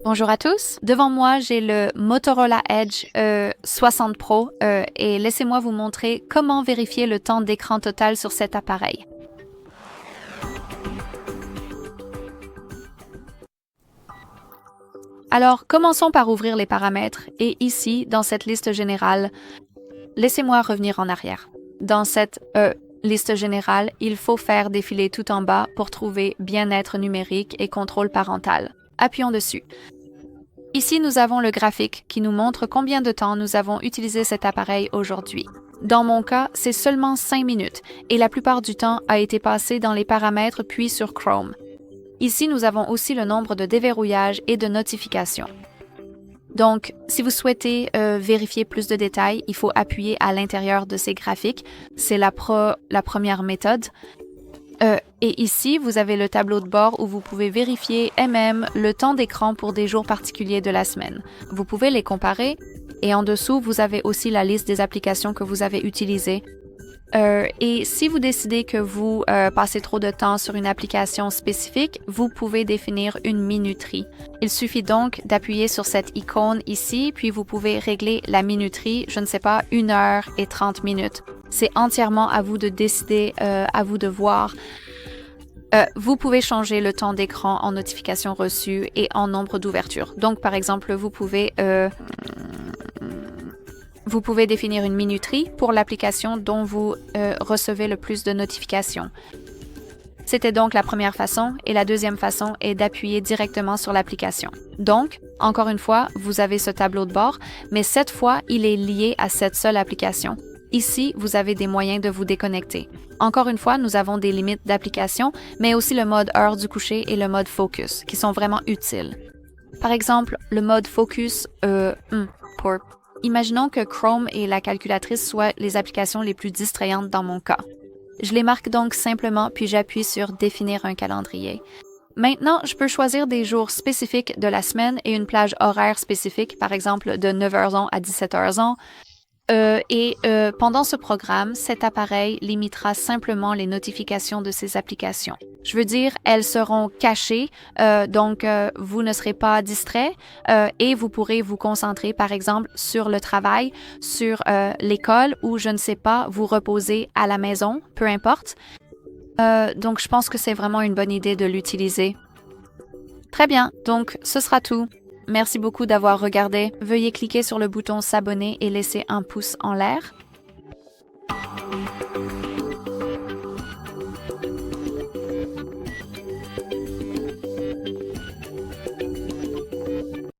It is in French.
Bonjour à tous. Devant moi, j'ai le Motorola Edge 60 Pro et laissez-moi vous montrer comment vérifier le temps d'écran total sur cet appareil. Alors, commençons par ouvrir les paramètres et ici, dans cette liste générale, laissez-moi revenir en arrière. Dans cette liste générale, il faut faire défiler tout en bas pour trouver bien-être numérique et contrôle parental. Appuyons dessus. Ici, nous avons le graphique qui nous montre combien de temps nous avons utilisé cet appareil aujourd'hui. Dans mon cas, c'est seulement 5 minutes et la plupart du temps a été passé dans les paramètres puis sur Chrome. Ici, nous avons aussi le nombre de déverrouillages et de notifications. Donc, si vous souhaitez vérifier plus de détails, il faut appuyer à l'intérieur de ces graphiques. C'est la première méthode. Et ici, vous avez le tableau de bord où vous pouvez vérifier le temps d'écran pour des jours particuliers de la semaine. Vous pouvez les comparer et en dessous, vous avez aussi la liste des applications que vous avez utilisées. Et si vous décidez que vous passez trop de temps sur une application spécifique, vous pouvez définir une minuterie. Il suffit donc d'appuyer sur cette icône ici, puis vous pouvez régler la minuterie, je ne sais pas, 1 heure et 30 minutes. C'est entièrement à vous de décider, à vous de voir. Vous pouvez changer le temps d'écran en notifications reçues et en nombre d'ouvertures. Donc, par exemple, vous pouvez définir une minuterie pour l'application dont vous recevez le plus de notifications. C'était donc la première façon et la deuxième façon est d'appuyer directement sur l'application. Donc, encore une fois, vous avez ce tableau de bord, mais cette fois, il est lié à cette seule application. Ici, vous avez des moyens de vous déconnecter. Encore une fois, nous avons des limites d'application, mais aussi le mode heure du coucher et le mode focus, qui sont vraiment utiles. Par exemple, le mode focus, imaginons que Chrome et la calculatrice soient les applications les plus distrayantes dans mon cas. Je les marque donc simplement, puis j'appuie sur « Définir un calendrier ». Maintenant, je peux choisir des jours spécifiques de la semaine et une plage horaire spécifique, par exemple de 9h à 17h. Pendant ce programme, cet appareil limitera simplement les notifications de ces applications. Je veux dire, elles seront cachées, donc vous ne serez pas distrait et vous pourrez vous concentrer, par exemple, sur le travail, sur l'école ou, je ne sais pas, vous reposer à la maison, peu importe. Donc, je pense que c'est vraiment une bonne idée de l'utiliser. Très bien, donc ce sera tout. Merci beaucoup d'avoir regardé. Veuillez cliquer sur le bouton s'abonner et laisser un pouce en l'air.